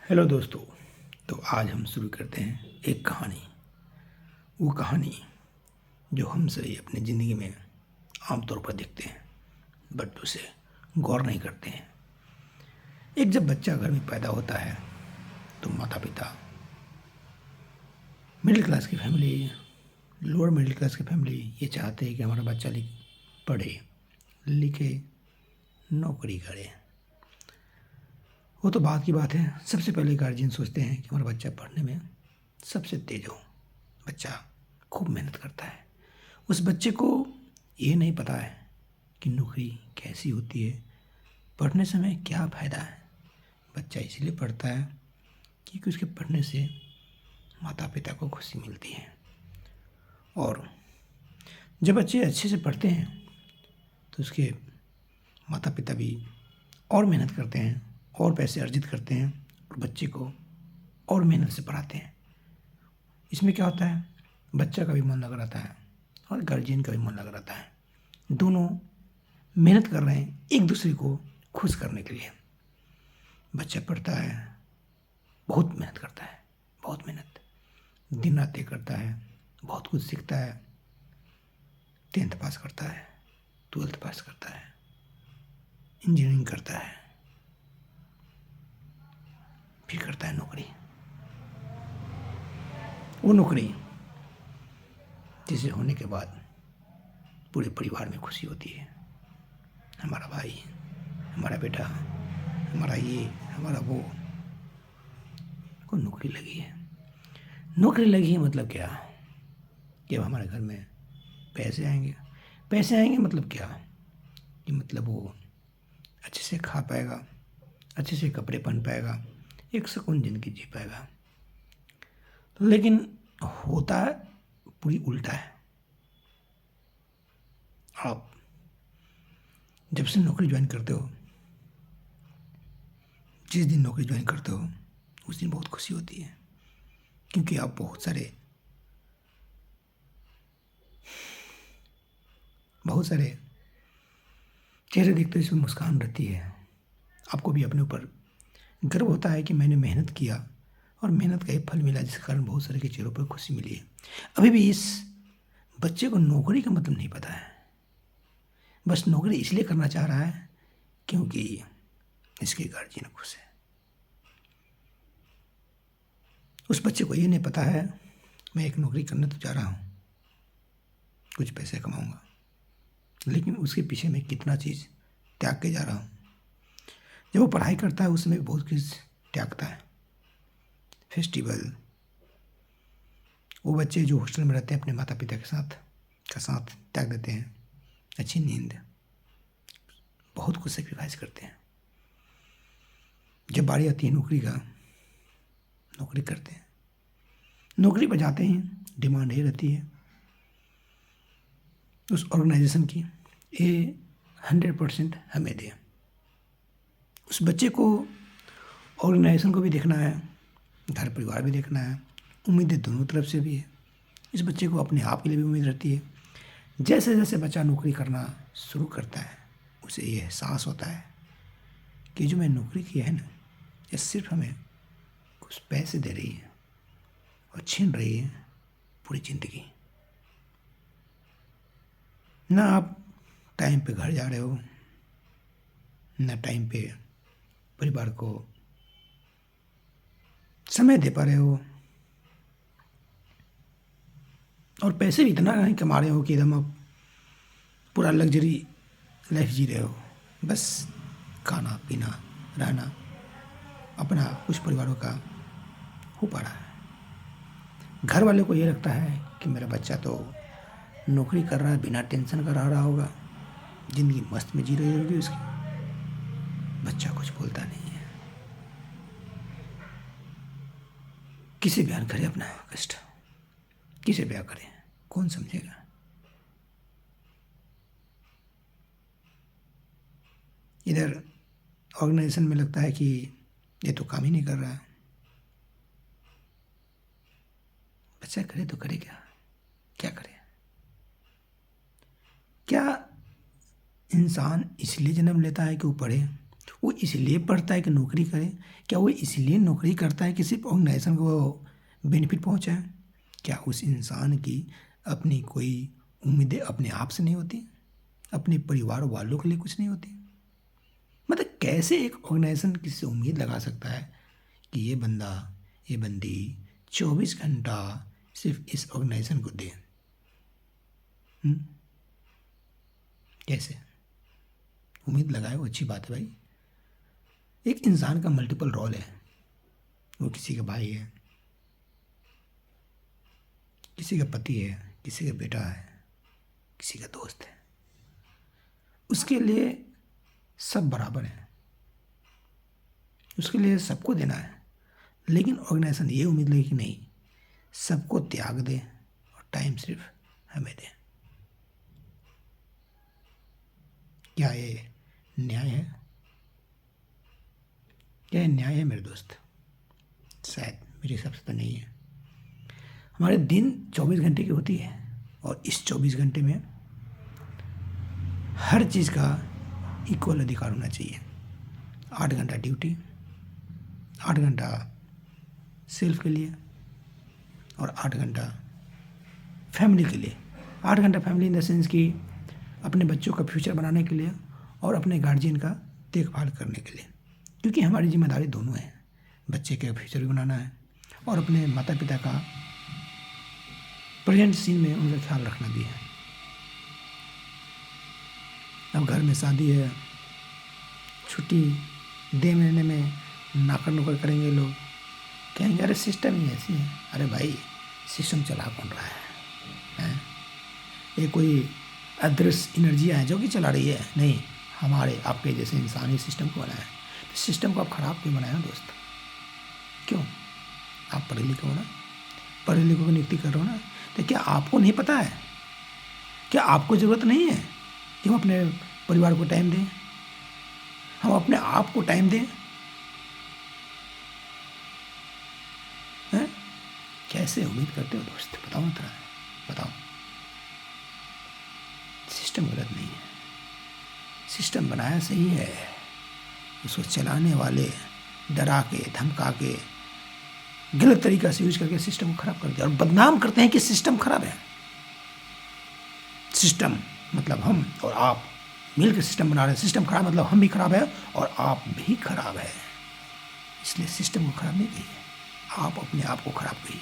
Hello दोस्तों। तो आज हम शुरू करते हैं एक कहानी। वो कहानी जो हम सभी अपनी ज़िंदगी में आमतौर पर देखते हैं बट उसे गौर नहीं करते हैं। एक जब बच्चा घर में पैदा होता है तो माता पिता, मिडिल क्लास की फैमिली, लोअर मिडिल क्लास की फैमिली ये चाहते हैं कि हमारा बच्चा पढ़े लिखे, नौकरी करे। वो तो बात की बात है। सबसे पहले गार्जियन सोचते हैं कि हमारा बच्चा पढ़ने में सबसे तेज हो, बच्चा खूब मेहनत करता है। उस बच्चे को ये नहीं पता है कि नौकरी कैसी होती है, पढ़ने से हमें क्या फ़ायदा है। बच्चा इसलिए पढ़ता है क्योंकि उसके पढ़ने से माता पिता को खुशी मिलती है। और जब बच्चे अच्छे से पढ़ते हैं तो उसके माता पिता भी और मेहनत करते हैं और पैसे अर्जित करते हैं और बच्चे को और मेहनत से पढ़ाते हैं। इसमें क्या होता है, बच्चा का भी मन लगा रहता है और गार्जियन का भी मन लगा रहता है। दोनों मेहनत कर रहे हैं एक दूसरे को खुश करने के लिए। बच्चा पढ़ता है, बहुत मेहनत करता है, बहुत मेहनत, दिन रात एक करता है, बहुत कुछ सीखता है। 10th पास करता है, 12th पास करता है, इंजीनियरिंग करता है, फिर करता है नौकरी। वो नौकरी जिसे होने के बाद पूरे परिवार में खुशी होती है। हमारा भाई, हमारा बेटा, हमारा ये, हमारा वो को नौकरी लगी है। नौकरी लगी है मतलब क्या कि अब हमारे घर में पैसे आएंगे। पैसे आएंगे मतलब क्या कि मतलब वो अच्छे से खा पाएगा, अच्छे से कपड़े पहन पाएगा, एक सुकून ज़िंदगी जी पाएगा। लेकिन होता है पूरी उल्टा है। आप जब से नौकरी ज्वाइन करते हो, जिस दिन नौकरी ज्वाइन करते हो उस दिन बहुत खुशी होती है क्योंकि आप बहुत सारे चेहरे देखते हो, इसमें मुस्कान रहती है। आपको भी अपने ऊपर गर्व होता है कि मैंने मेहनत किया और मेहनत का एक फल मिला जिसके कारण बहुत सारे के चेहरों पर खुशी मिली है। अभी भी इस बच्चे को नौकरी का मतलब नहीं पता है। बस नौकरी इसलिए करना चाह रहा है क्योंकि इसके गार्जियन खुश है। उस बच्चे को ये नहीं पता है मैं एक नौकरी करने तो जा रहा हूँ, कुछ पैसे कमाऊँगा, लेकिन उसके पीछे मैं कितना चीज़ त्याग के जा रहा हूँ। जब वो पढ़ाई करता है उस समय बहुत कुछ त्यागता है। फेस्टिवल, वो बच्चे जो हॉस्टल में रहते हैं अपने माता पिता के साथ त्याग देते हैं। अच्छी नींद, बहुत कुछ सेक्रीफाइस करते हैं। जब बारी आती है नौकरी का, नौकरी करते हैं, नौकरी पर जाते हैं, डिमांड ये रहती है उस ऑर्गेनाइजेशन की, ये 100% हमें दे। उस बच्चे को ऑर्गेनाइजेशन को भी देखना है, घर परिवार भी देखना है, उम्मीदें दोनों तरफ से भी है। इस बच्चे को अपने आप के लिए भी उम्मीद रहती है। जैसे जैसे बच्चा नौकरी करना शुरू करता है उसे ये एहसास होता है कि जो मैं नौकरी की है ना, ये सिर्फ हमें कुछ पैसे दे रही है और छीन रही है पूरी ज़िंदगी। ना आप टाइम पे घर जा रहे हो, ना टाइम पे परिवार को समय दे पा रहे हो, और पैसे भी इतना नहीं कमा रहे हो कि एकदम आप पूरा लग्जरी लाइफ जी रहे हो। बस खाना पीना रहना अपना कुछ परिवारों का हो पा रहा है। घर वाले को ये लगता है कि मेरा बच्चा तो नौकरी कर रहा है, बिना टेंशन का रह रहा होगा, ज़िंदगी मस्त में जी रही होगी उसकी। बच्चा कुछ बोलता नहीं है। किसे बयान करे अपना कष्ट, किसे बयान करे, कौन समझेगा। इधर ऑर्गेनाइजेशन में लगता है कि ये तो काम ही नहीं कर रहा। बच्चा करे तो करे क्या, क्या करे। क्या इंसान इसलिए जन्म लेता है कि वो पढ़े? वो इसलिए पढ़ता है कि नौकरी करे? क्या वो इसलिए नौकरी करता है कि सिर्फ ऑर्गेनाइजेशन को बेनिफिट पहुंचाए? क्या उस इंसान की अपनी कोई उम्मीदें अपने आप से नहीं होती? अपने परिवार वालों के लिए कुछ नहीं होती? मतलब कैसे एक ऑर्गेनाइजेशन किसी से उम्मीद लगा सकता है कि ये बंदा, ये बंदी 24 घंटा सिर्फ इस ऑर्गेनाइजेशन को दे? कैसे उम्मीद लगाए? वो अच्छी बात है भाई। एक इंसान का मल्टीपल रोल है। वो किसी का भाई है, किसी का पति है, किसी का बेटा है, किसी का दोस्त है। उसके लिए सब बराबर है, उसके लिए सबको देना है। लेकिन ऑर्गेनाइजेशन ये उम्मीद लगी कि नहीं, सबको त्याग दे और टाइम सिर्फ हमें दे। क्या ये न्याय है? क्या ये न्याय है मेरे दोस्त? शायद मेरे हिसाब से तो नहीं है। हमारे दिन 24 घंटे की होती है और इस 24 घंटे में हर चीज़ का इक्वल अधिकार होना चाहिए। 8 घंटा ड्यूटी, 8 घंटा सेल्फ के लिए और 8 घंटा फैमिली के लिए। 8 घंटा फैमिली इन द सेंस कि अपने बच्चों का फ्यूचर बनाने के लिए और अपने गार्जियन का देखभाल करने के लिए, क्योंकि हमारी जिम्मेदारी दोनों है। बच्चे का फ्यूचर भी बनाना है और अपने माता पिता का प्रेजेंट सीन में उनका ख्याल रखना भी है। अब घर में शादी है, छुट्टी दे महीने में नाकर नुकर करेंगे लोग, कहेंगे अरे सिस्टम ही ऐसी है। अरे भाई सिस्टम चला कौन रहा है? ये कोई अदृश्य एनर्जियाँ हैं जो कि चला रही है? नहीं, हमारे आपके जैसे इंसान ही सिस्टम को बनाया है। तो सिस्टम को आप ख़राब क्यों बनाया दोस्त? क्यों? आप पढ़े लिखे हो ना, पढ़े लिखों की नियुक्ति कर रहे हो ना, तो क्या आपको नहीं पता है? क्या आपको ज़रूरत नहीं है कि हम अपने परिवार को टाइम दें, हम अपने आप को टाइम दें? हैं? कैसे उम्मीद करते हो दोस्त? बताओ ना थोड़ा, बताओ। सिस्टम गलत नहीं है, सिस्टम बनाया सही है। उसको चलाने वाले डरा के धमका के गलत तरीका से यूज करके सिस्टम को खराब कर दिया और बदनाम करते हैं कि सिस्टम खराब है। सिस्टम मतलब हम और आप मिलकर सिस्टम बना रहे हैं। सिस्टम खराब मतलब हम भी खराब है और आप भी खराब है। इसलिए सिस्टम को खराब नहीं कहिए, आप अपने आप को खराब कहिए।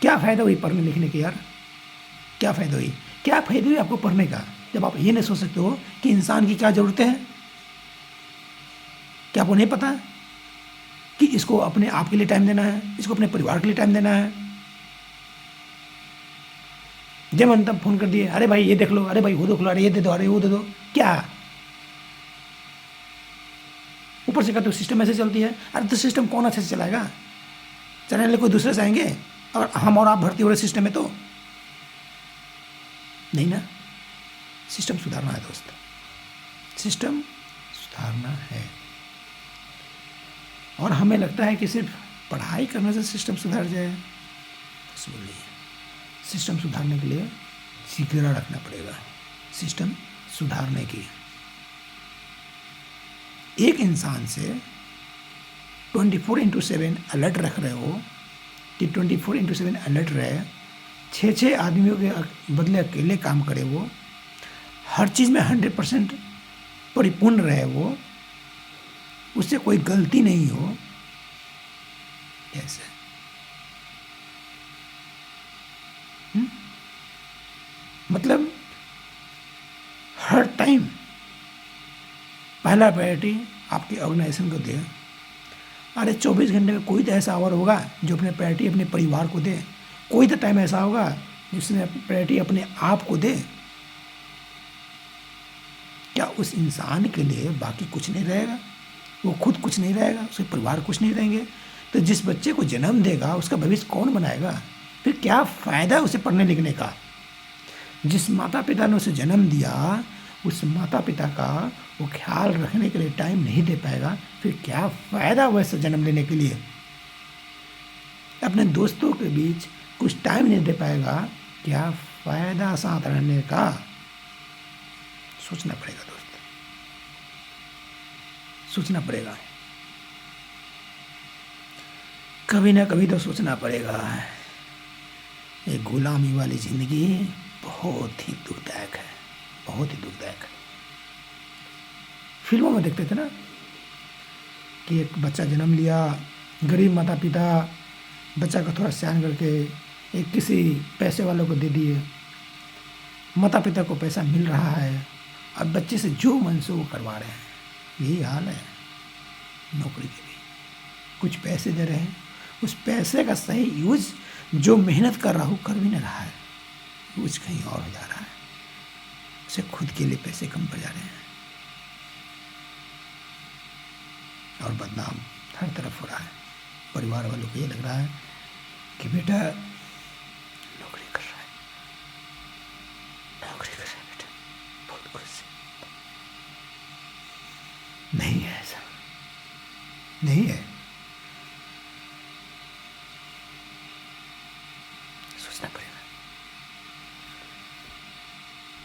क्या फायदा हुई पढ़ने लिखने के यार? क्या फायदा हुई? क्या फायदा हुई आपको पढ़ने का जब आप ये नहीं सोच सकते हो कि इंसान की क्या जरूरतें हैं? क्या आपको नहीं पता कि इसको अपने आप के लिए टाइम देना है, इसको अपने परिवार के लिए टाइम देना है? जब मन तब फोन कर दिए, अरे भाई ये देख लो, अरे भाई वो देख लो, अरे ये दे दो, अरे वो दे दो। क्या ऊपर से कहते हो सिस्टम ऐसे चलती है? अरे तो सिस्टम कौन अच्छे से चलाएगा? चलाने वाले कोई दूसरे से आएंगे और हम और आप भर्ती हो रहे सिस्टम में तो नहीं ना। सिस्टम सुधारना है दोस्त, सिस्टम सुधारना है। और हमें लगता है कि सिर्फ पढ़ाई करने से सिस्टम सुधर जाए, पॉसिबल नहीं है। सिस्टम सुधारने के लिए जिगरा रखना पड़ेगा। सिस्टम सुधारने की एक इंसान से 24/7 अलर्ट रख रहे हो कि 24/7 अलर्ट रहे, 6 आदमियों के बदले अकेले काम करे, वो हर चीज़ में 100% परिपूर्ण रहे, वो उससे कोई गलती नहीं हो, कैसे? मतलब हर टाइम पहला प्रायोरिटी आपकी ऑर्गेनाइजेशन को दे। अरे 24 घंटे में कोई तो ऐसा आवर होगा जो अपने प्रायोरिटी अपने परिवार को दे, कोई तो टाइम ऐसा होगा जिसमें प्रायोरिटी अपने आप को दे। क्या उस इंसान के लिए बाकी कुछ नहीं रहेगा? वो खुद कुछ नहीं रहेगा, उसके परिवार कुछ नहीं रहेंगे, तो जिस बच्चे को जन्म देगा उसका भविष्य कौन बनाएगा? फिर क्या फ़ायदा उसे पढ़ने लिखने का? जिस माता पिता ने उसे जन्म दिया, उस माता पिता का वो ख्याल रखने के लिए टाइम नहीं दे पाएगा, फिर क्या फ़ायदा वैसे जन्म लेने के लिए? अपने दोस्तों के बीच कुछ टाइम नहीं दे पाएगा, क्या फ़ायदा साथ रहने का? सोचना पड़ेगा दोस्त, सोचना पड़ेगा, कभी ना कभी तो सोचना पड़ेगा। ये गुलामी वाली ज़िंदगी बहुत ही दुखदायक है, बहुत ही दुखदायक है। फिल्मों में देखते थे ना कि एक बच्चा जन्म लिया, गरीब माता पिता बच्चा को थोड़ा सयान करके एक किसी पैसे वालों को दे दिए, माता पिता को पैसा मिल रहा है, अब बच्चे से जो मन से वो करवा रहे हैं। यही हाल है नौकरी के भी, कुछ पैसे दे रहे हैं, उस पैसे का सही यूज जो मेहनत कर रहा हो कर भी नहीं रहा है, यूज कहीं और हो जा रहा है, उसे खुद के लिए पैसे कम पड़ जा रहे हैं और बदनाम हर तरफ हो रहा है। परिवार वालों को ये लग रहा है कि बेटा नौकरी कर रहा है, नौकरी कर रहा है बेटा, बहुत खुश है। नहीं है ऐसा, नहीं है। सोचना पड़ेगा।